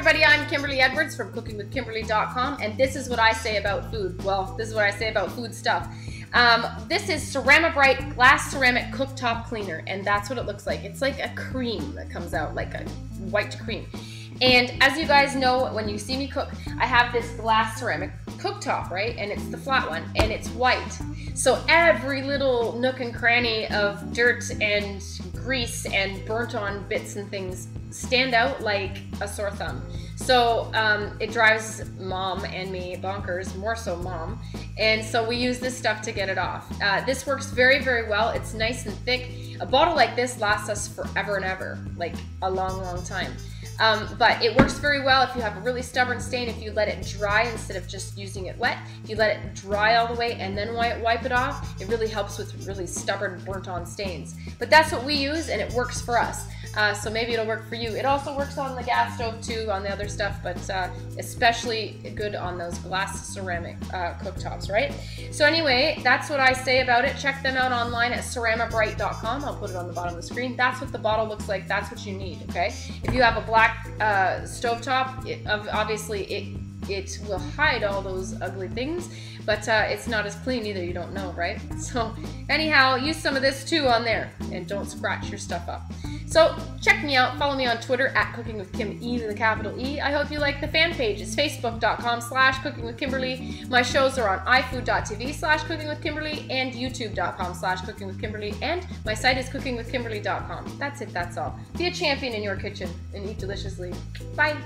everybody, I'm Kimberly Edwards from cookingwithkimberly.com, and this is what I say about food. Well, this is what I say about food stuff. This is Cerama Bryte glass ceramic cooktop cleaner, and that's what it looks like. It's like a cream that comes out, like a white cream. And as you guys know, when you see me cook, I have this glass ceramic cooktop, right? And it's the flat one, and it's white. So every little nook and cranny of dirt and grease and burnt on bits and things stand out like a sore thumb. So it drives mom and me bonkers, more so mom. And so we use this stuff to get it off. This works very, very well. It's nice and thick. A bottle like this lasts us forever and ever, like a long, long time. But it works very well if you have a really stubborn stain. If you let it dry instead of just using it wet, if you let it dry all the way and then wipe it off, it really helps with really stubborn burnt on stains. But that's what we use, and it works for us. So maybe it'll work for you. It also works on the gas stove too, on the other stuff, but especially good on those glass ceramic cooktops, right? So anyway, that's what I say about it. Check them out online at ceramabryte.com. I'll put it on the bottom of the screen. That's what the bottle looks like. That's what you need, okay? If you have a black stovetop, obviously it will hide all those ugly things, but it's not as clean either. You don't know, right? So anyhow, use some of this too on there, and don't scratch your stuff up. So check me out. Follow me on Twitter at cookingwithkim, E with a capital E. I hope you like the fan page. It's facebook.com/cookingwithkimberly. My shows are on ifood.tv/cookingwithkimberly and youtube.com/cookingwithkimberly, and my site is cookingwithkimberly.com. That's it. That's all. Be a champion in your kitchen and eat deliciously. Bye.